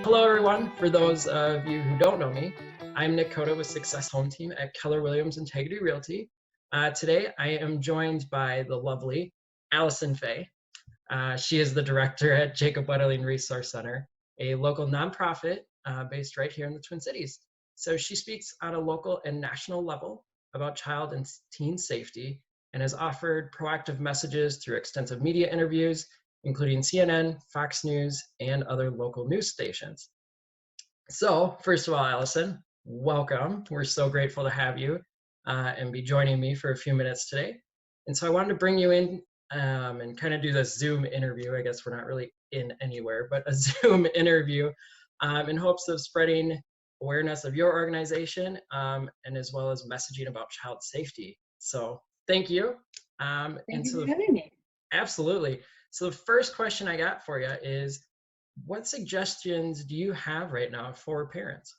Hello, everyone. For those of you who don't know me, I'm Nick Cota with Success Home Team at Keller Williams Integrity Realty. Today, I am joined by the lovely Alison Feigh. She is the director at Jacob Wetterling Resource Center, a local nonprofit based right here in the Twin Cities. So she speaks on a local and national level about child and teen safety and has offered proactive messages through extensive media interviews, including CNN, Fox News, and other local news stations. So, first of all, Alison, welcome. We're so grateful to have you and be joining me for a few minutes today. And so I wanted to bring you in and kind of do this Zoom interview. I guess we're not really in anywhere, but a Zoom interview in hopes of spreading awareness of your organization and as well as messaging about child safety. So thank you. Thank you for having me. Absolutely. So the first question I got for you is, what suggestions do you have right now for parents?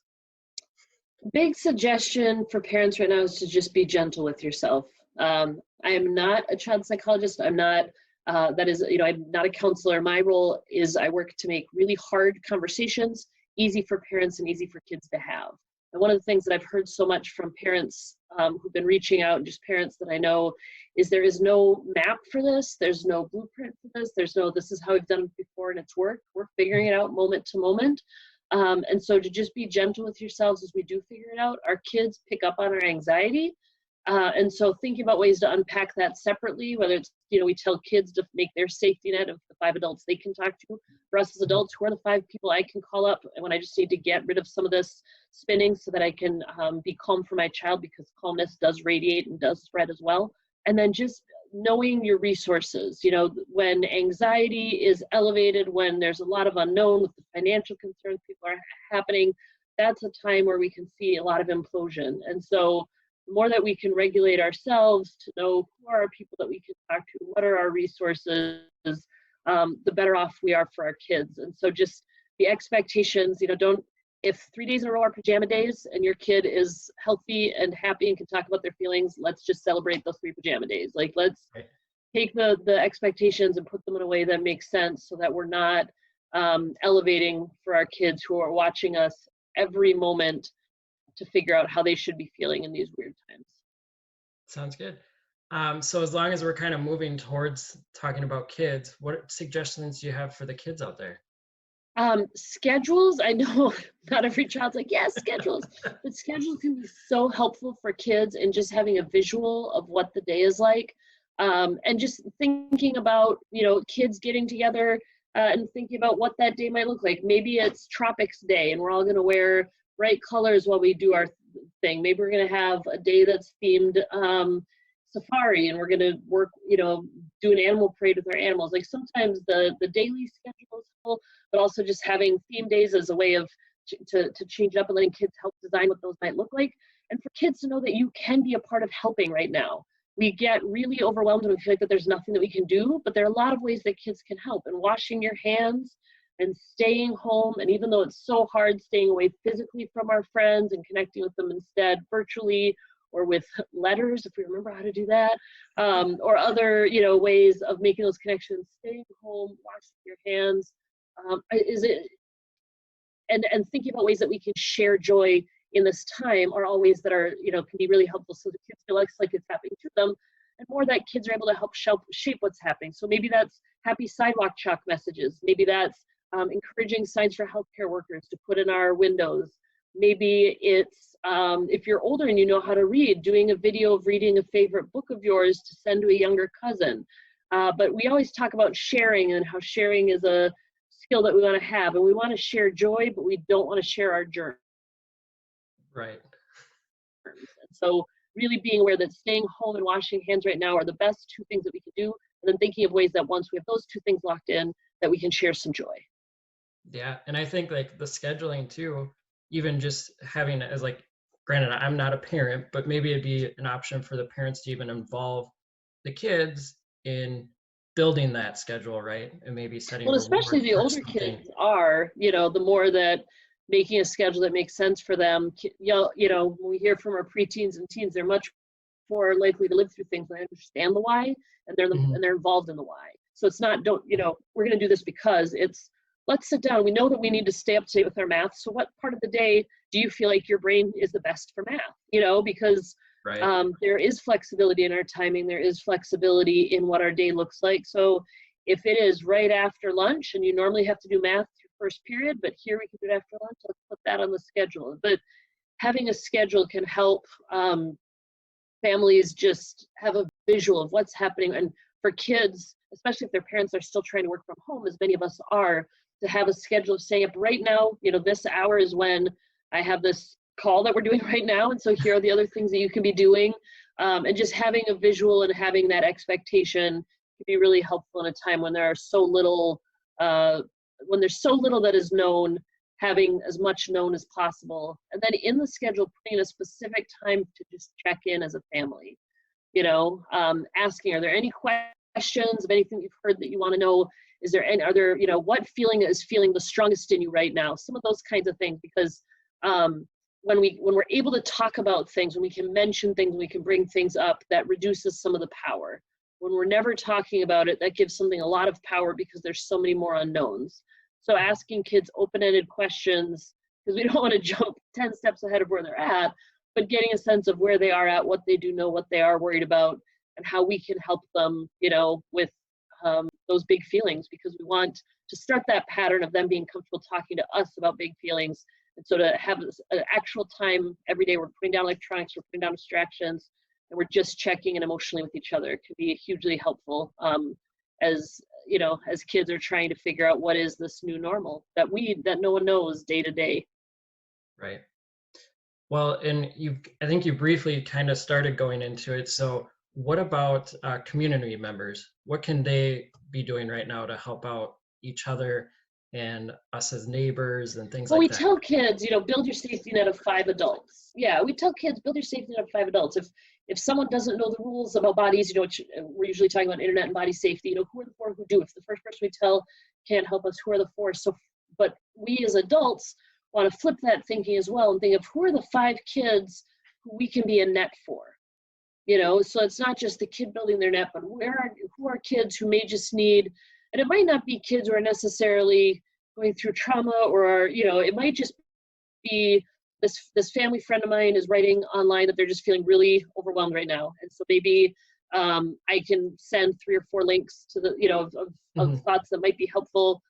Big suggestion for parents right now is to just be gentle with yourself. I am not a child psychologist. I'm not, I'm not a counselor. My role is I work to make really hard conversations easy for parents and easy for kids to have. And one of the things that I've heard so much from parents who've been reaching out, and just parents that I know, is there is no map for this. There's no blueprint for this. There's no, this is how we've done it before and it's worked. We're figuring it out moment to moment. And so to just be gentle with yourselves as we do figure it out. Our kids pick up on our anxiety. And so thinking about ways to unpack that separately, whether it's, we tell kids to make their safety net of the 5 adults they can talk to. For us as adults, who are the 5 people I can call up when I just need to get rid of some of this spinning so that I can be calm for my child, because calmness does radiate and does spread as well. And then just knowing your resources, when anxiety is elevated, when there's a lot of unknown with the financial concerns people are happening, that's a time where we can see a lot of implosion. And so the more that we can regulate ourselves to know who are our people that we can talk to, what are our resources, the better off we are for our kids. And so just the expectations, if 3 days in a row are pajama days and your kid is healthy and happy and can talk about their feelings, let's just celebrate those 3 pajama days. Like, let's take the expectations and put them in a way that makes sense so that we're not elevating for our kids who are watching us every moment to figure out how they should be feeling in these weird times. Sounds good. So as long as we're kind of moving towards talking about kids, what suggestions do you have for the kids out there? Schedules. I know not every child's like, yes, schedules, but schedules can be so helpful for kids, and just having a visual of what the day is like. And just thinking about, kids getting together and thinking about what that day might look like. Maybe it's Tropics Day and we're all going to wear bright colors while we do our thing. Maybe we're going to have a day that's themed safari, and we're going to work, do an animal parade with our animals. Like, sometimes the daily schedule is full, but also just having theme days as a way of to change it up and letting kids help design what those might look like. And for kids to know that you can be a part of helping right now. We get really overwhelmed and we feel like that there's nothing that we can do, but there are a lot of ways that kids can help. And washing your hands and staying home, and even though it's so hard, staying away physically from our friends and connecting with them instead virtually, or with letters, if we remember how to do that, or other, ways of making those connections. Staying home, washing your hands, and thinking about ways that we can share joy in this time are all ways that are, can be really helpful, so the kids feel like it's happening to them, and more that kids are able to help shape what's happening. So maybe that's happy sidewalk chalk messages. Maybe that's encouraging signs for healthcare workers to put in our windows. Maybe it's, if you're older and you know how to read, doing a video of reading a favorite book of yours to send to a younger cousin. But we always talk about sharing and how sharing is a skill that we want to have. And we want to share joy, but we don't want to share our germs. Right. And so really being aware that staying home and washing hands right now are the best 2 things that we can do. And then thinking of ways that once we have those 2 things locked in, that we can share some joy. Yeah, and I think like the scheduling too, even just having it as like, granted, I'm not a parent, but maybe it'd be an option for the parents to even involve the kids in building that schedule, right? And maybe setting. Well, especially the older kids are, the more that making a schedule that makes sense for them. When we hear from our preteens and teens, they're much more likely to live through things and understand the why, and they're involved in the why. So it's not we're going to do this because it's let's sit down. We know that we need to stay up to date with our math. So what part of the day do you feel like your brain is the best for math? You know, because Right. there is flexibility in our timing. There is flexibility in what our day looks like. So if it is right after lunch and you normally have to do math your first period, but here we can do it after lunch, let's put that on the schedule. But having a schedule can help families just have a visual of what's happening. And for kids, especially if their parents are still trying to work from home, as many of us are, to have a schedule of saying, up right now, you know, this hour is when I have this call that we're doing right now. And so here are the other things that you can be doing. And just having a visual and having that expectation can be really helpful in a time when there are so little, when there's so little that is known, having as much known as possible. And then in the schedule, putting a specific time to just check in as a family, you know, asking, are there any questions of anything you've heard that you want to know? Is there any, are there, you know, what feeling is feeling the strongest in you right now? Some of those kinds of things, because when we're able to talk about things, when we can mention things, when we can bring things up, that reduces some of the power. When we're never talking about it, that gives something a lot of power because there's so many more unknowns. So asking kids open-ended questions, because we don't want to jump 10 steps ahead of where they're at, but getting a sense of where they are at, what they do know, what they are worried about, and how we can help them, you know, with those big feelings, because we want to start that pattern of them being comfortable talking to us about big feelings. And so to have an actual time every day, we're putting down electronics, we're putting down distractions, and we're just checking in emotionally with each other. It can be hugely helpful as, you know, as kids are trying to figure out what is this new normal that no one knows day to day. Right. Well, and I think you briefly kind of started going into it. So what about community members? What can they be doing right now to help out each other and us as neighbors and things Well, like we that? tell kids, you know, build your safety net of 5 adults. Yeah, we tell kids, build your safety net of 5 adults. If someone doesn't know the rules about bodies, you know, we're usually talking about internet and body safety, you know, who are the 4 who do? If the first person we tell can't help us, who are the 4? So, but we as adults want to flip that thinking as well and think of who are the 5 kids who we can be a net for. You know, so it's not just the kid building their net, but who are kids who may just need, and it might not be kids who are necessarily going through trauma, or, you know, it might just be this family friend of mine is writing online that they're just feeling really overwhelmed right now. And so maybe I can send 3 or 4 links to the, you know, of thoughts that might be helpful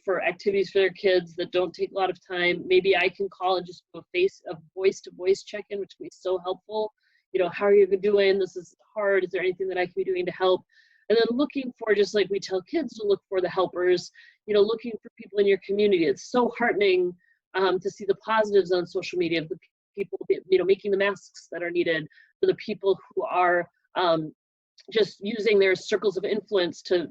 for activities for their kids that don't take a lot of time. Maybe I can call and just do a voice to voice check-in, which can be so helpful. You know, how are you doing? This is hard. Is there anything that I can be doing to help? And then looking for, just like we tell kids to look for the helpers, you know, looking for people in your community. It's so heartening to see the positives on social media of the people, you know, making the masks that are needed, for the people who are just using their circles of influence to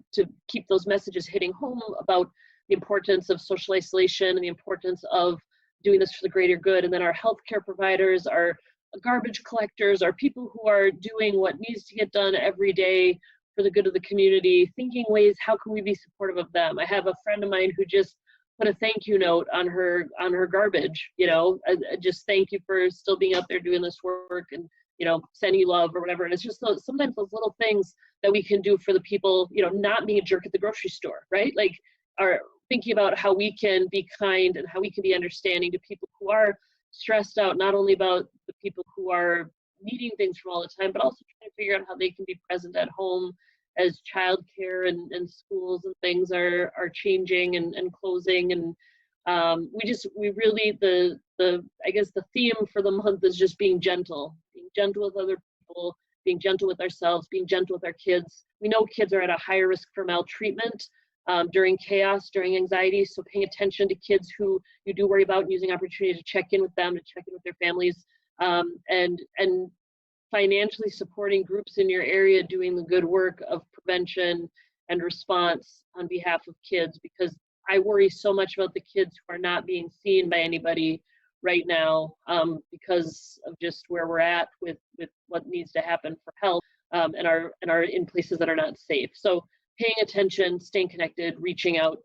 keep those messages hitting home about the importance of social isolation and the importance of doing this for the greater good. And then our healthcare providers, our garbage collectors, are people who are doing what needs to get done every day for the good of the community, thinking ways, how can we be supportive of them? I have a friend of mine who just put a thank you note on her garbage, you know, just thank you for still being out there doing this work, and, you know, sending you love or whatever. And it's just sometimes those little things that we can do for the people, you know, not being a jerk at the grocery store, right? Like, are thinking about how we can be kind and how we can be understanding to people who are stressed out, not only about the people who are needing things from all the time, but also trying to figure out how they can be present at home as childcare and schools and things are changing and closing. And we really, I guess the theme for the month is just being gentle with other people, being gentle with ourselves, being gentle with our kids. We know kids are at a higher risk for maltreatment during chaos, during anxiety. So paying attention to kids who you do worry about, and using opportunity to check in with them, to check in with their families, and financially supporting groups in your area doing the good work of prevention and response on behalf of kids, because I worry so much about the kids who are not being seen by anybody right now because of just where we're at with what needs to happen for help, and are in places that are not safe. So paying attention, staying connected, reaching out,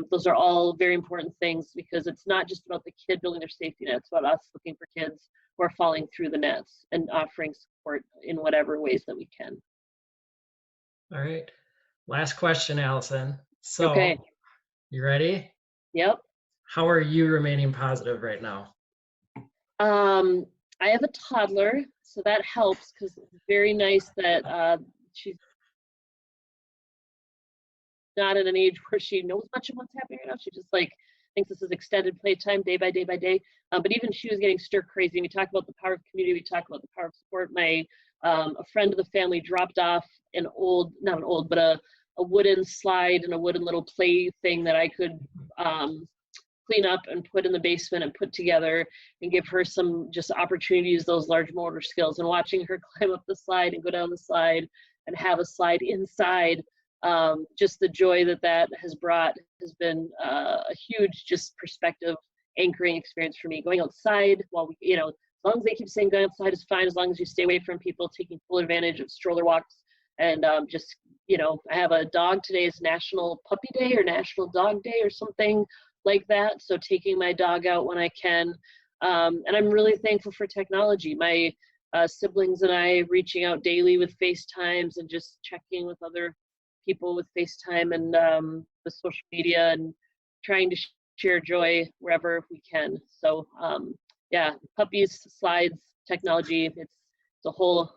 those are all very important things, because it's not just about the kid building their safety net, it's about us looking for kids who are falling through the nets and offering support in whatever ways that we can. All right. Last question, Allison. So, Okay. you ready? Yep. How are you remaining positive right now? I have a toddler, so that helps because it's very nice that she's not at an age where she knows much of what's happening right now. She just like thinks this is extended playtime day by day by day. But even she was getting stir crazy. We talk about the power of community. We talk about the power of support. A friend of the family dropped off an old, not an old, but a wooden slide and a wooden little play thing that I could clean up and put in the basement and put together and give her some just opportunity to use those large motor skills. And watching her climb up the slide and go down the slide and have a slide inside, just the joy that has brought has been a huge just perspective anchoring experience for me. Going outside while we, as long as they keep saying going outside is fine, as long as you stay away from people, taking full advantage of stroller walks. And just, I have a dog. Today is National Puppy Day or National Dog Day or something like that. So taking my dog out when I can. And I'm really thankful for technology. My siblings and I reaching out daily with FaceTimes and just checking with other people with FaceTime and with social media and trying to share joy wherever we can. So yeah, puppies, slides, technology, it's a whole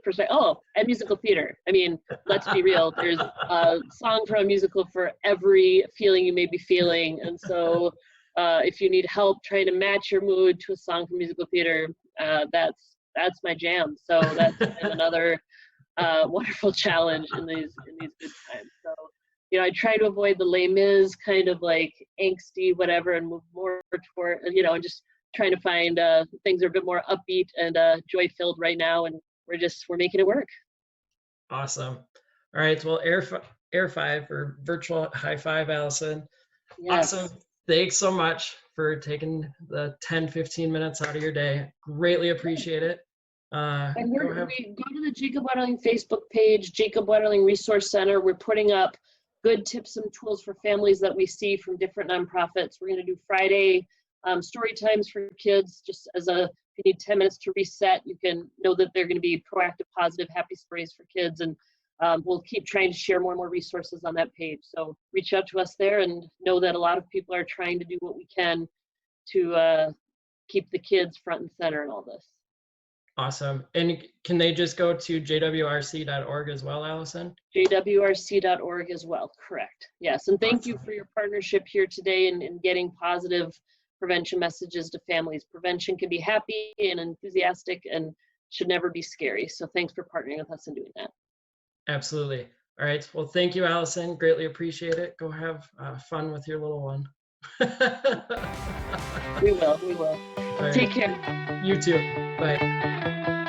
perspective. Oh, and musical theater. I mean, let's be real. There's a song from a musical for every feeling you may be feeling. And so if you need help trying to match your mood to a song from musical theater, that's my jam. So that's been another wonderful challenge in these good times. So, I try to avoid the Les Mis kind of like angsty whatever and move more toward, and just trying to find things that are a bit more upbeat and joy-filled right now. And we're making it work. Awesome. All right. Well, air five or virtual high five, Alison. Yes. Awesome. Thanks so much for taking the 10-15 minutes out of your day. Greatly appreciate it. And we go to the Jacob Wetterling Facebook page, Jacob Wetterling Resource Center. We're putting up good tips and tools for families that we see from different nonprofits. We're going to do Friday story times for kids, just as if you need 10 minutes to reset, you can know that they're going to be proactive, positive, happy stories for kids. And we'll keep trying to share more and more resources on that page. So reach out to us there and know that a lot of people are trying to do what we can to keep the kids front and center in all this. Awesome. And can they just go to jwrc.org as well, Alison? jwrc.org as well, correct. Yes, and thank you for your partnership here today in getting positive prevention messages to families. Prevention can be happy and enthusiastic and should never be scary. So thanks for partnering with us in doing that. Absolutely. All right. Well, thank you, Alison. Greatly appreciate it. Go have fun with your little one. We will. All right. Take care. You too. Bye.